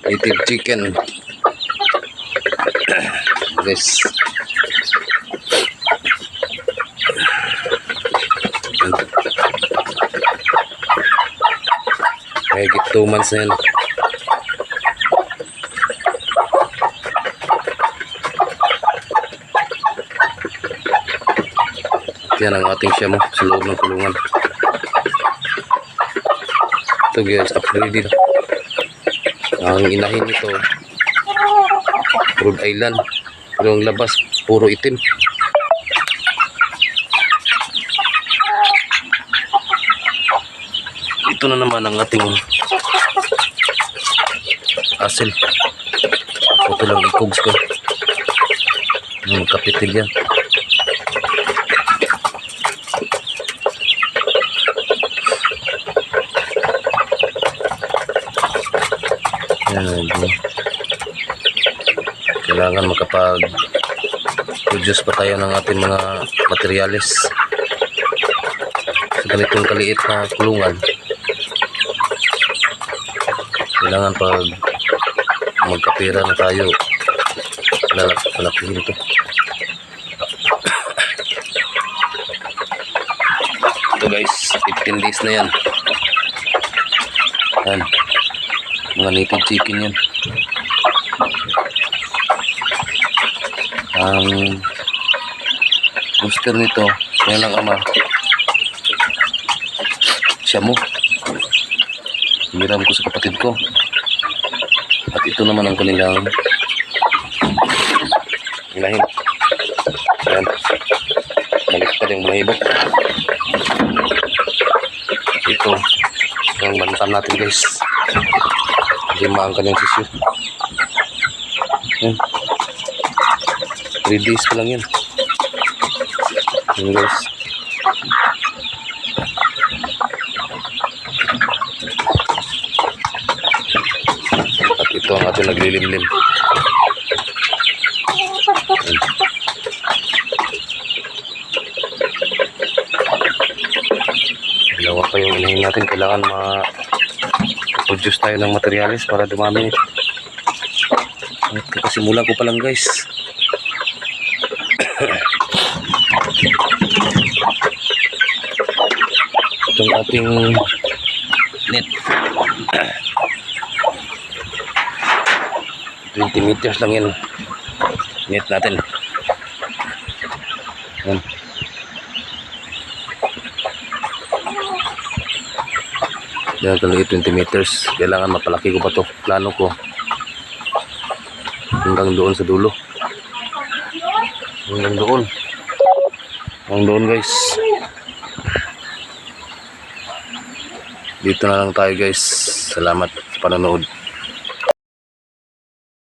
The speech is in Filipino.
native chicken. Guys, mahigit 2 months na yan. Yan ang ating siyamo sa loob ng kulungan. Ito guys, upgraded. Ang inahin nito Rhode Island, pero ang labas puro itim. Ito na naman ang ating asil. Ito lang ikogs ko. Magkapitil yan. Kailangan makapag-produce pa tayo ng ating mga materyales sa ganitong kaliit na kulungan. Kailangan pag magkapira na tayo, palakihin ito. Ito guys, 15 days na yan. Yan, mga native chicken yan. Ang booster nito, yan lang ama, siyamo. Hiniram ko sa kapatid ko. At ito naman ang kanilang ilahin. Yan, baliktad yung balahibo. Ito ang bantam natin guys. 5 ang kanyang sisyo. Yan, 3 days pa lang yan. Yan guys. At ito ang ating naglilimlim. Yan. Dalawa pa yung inahin natin. Kailangan ma-produce tayo ng materialis para dumami. Kasimula ko pa lang guys. Itong ating net 20 meters lang yan, net natin. Yan. Yan kaliit, 20 meters. Kailangan mapalaki ko pa to. Plano ko hanggang doon sa dulo. Hanggang doon guys. Dito na lang tayo guys. Salamat sa panonood.